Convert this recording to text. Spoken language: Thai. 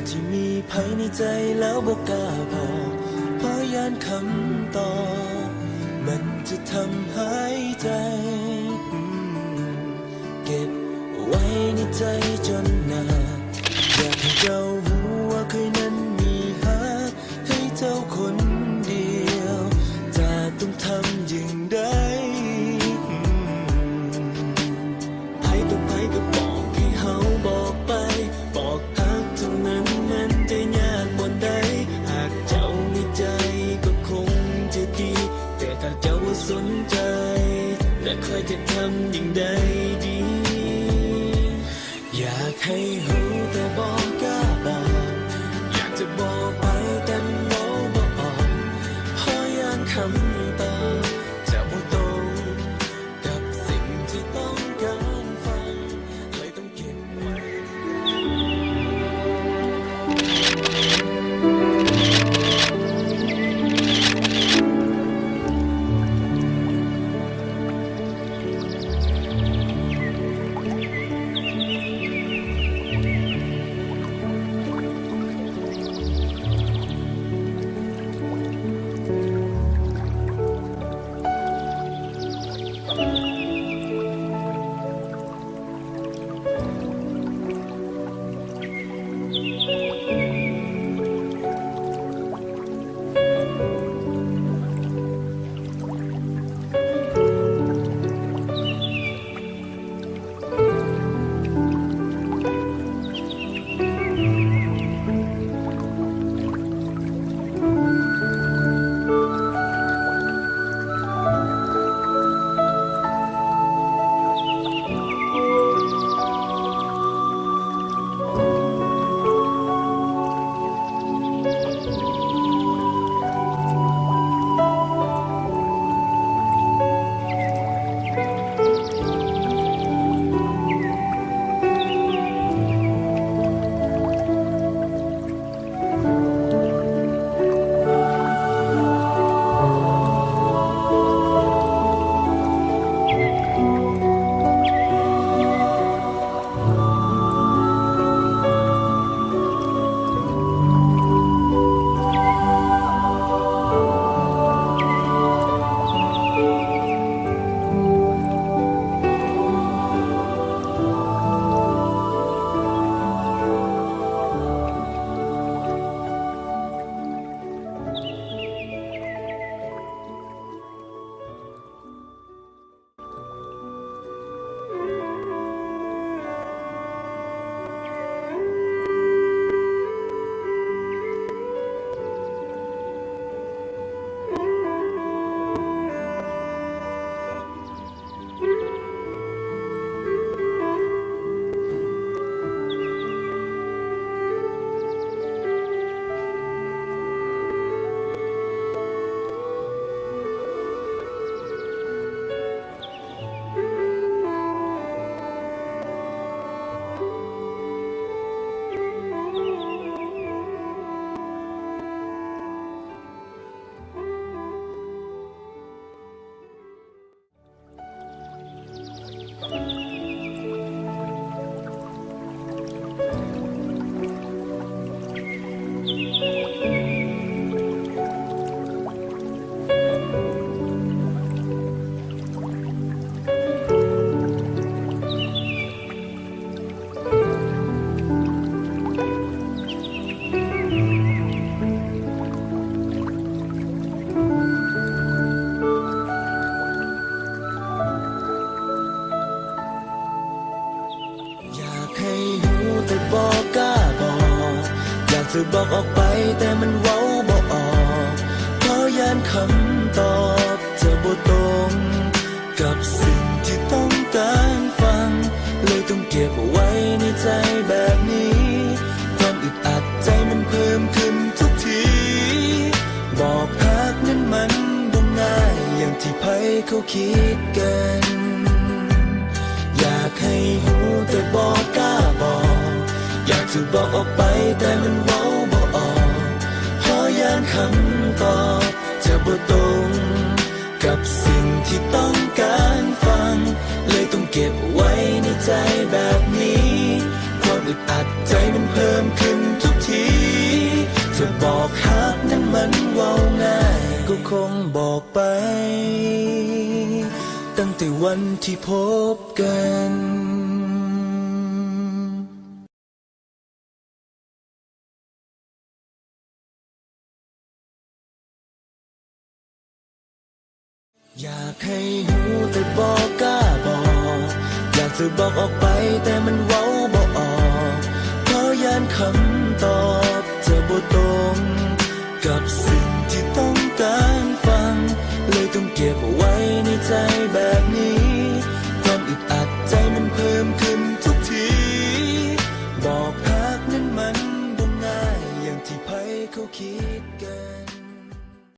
ที่มีภายในใจแล้วบอกกล้าบอกเพราะยานคำตอบมันจะทำหายใจเก็บไว้ในใจจนนานอยากให้เจ้ารู้ว่าเคยนั้นมีหาให้เจ้าคนเดียวจะต้องทำอย่างไรไผกับไผก็บอกให้เฮาบอกไปบอกฮักเท่านั้นมันจะยากบ่ใดหากเจ้ามีใจก็คงจะดีแต่ถ้าเจ้าว่าสนใจและคอยจะทำอย่างใดดีอยากให้รู้แต่บอกกล้าบอกอยากจะบอกไปแต่บอกออกเพราะยานคำตอบจะบ่ตรงกับสิ่งที่ต้องการฟังเลยต้องเก็บไว้ จะบอกออกไปแต่มันเว้าบ่ออกเพราะยานคำตอบจะบ่ตรงกับสิ่งที่ต้องการฟังเลยต้องเก็บไว้ในใจแบบนี้ความอึดอัดใจมันเพิ่มขึ้นทุกทีบอกฮักนั้นมันบ่ง่ายอย่างที่ไผเขาคิดกันอยากให้หูแต่บอกกล้าบอกอยากจะบอกออกไปแต่มันเว้าบ่ออกเพราะยานคำตอบจะบ่ตรงกับสิ่งที่ต้องการฟังเลยต้องเก็บไว้ในใจแบบนี้ความอึดอัดใจมันเพิ่มขึ้นทุกทีจะบอกฮักนั้นมันเว้าง่ายก็คงบอกไปตั้งแต่วันที่พบกันอยากให้หูแต่บอกกล้าบอกอยากจะบอกออกไปแต่มันเว้าบ่ออกเพราะยานคำตอบจะบ่ตรงกับสิ่งที่ต้องการฟังเลยต้องเก็บไว้ในใจแบบนี้ความอึดอัดใจมันเพิ่มขึ้นทุกทีบอกฮักนั้นมันบ่ง่ายอย่างที่ไผเขาคิดกัน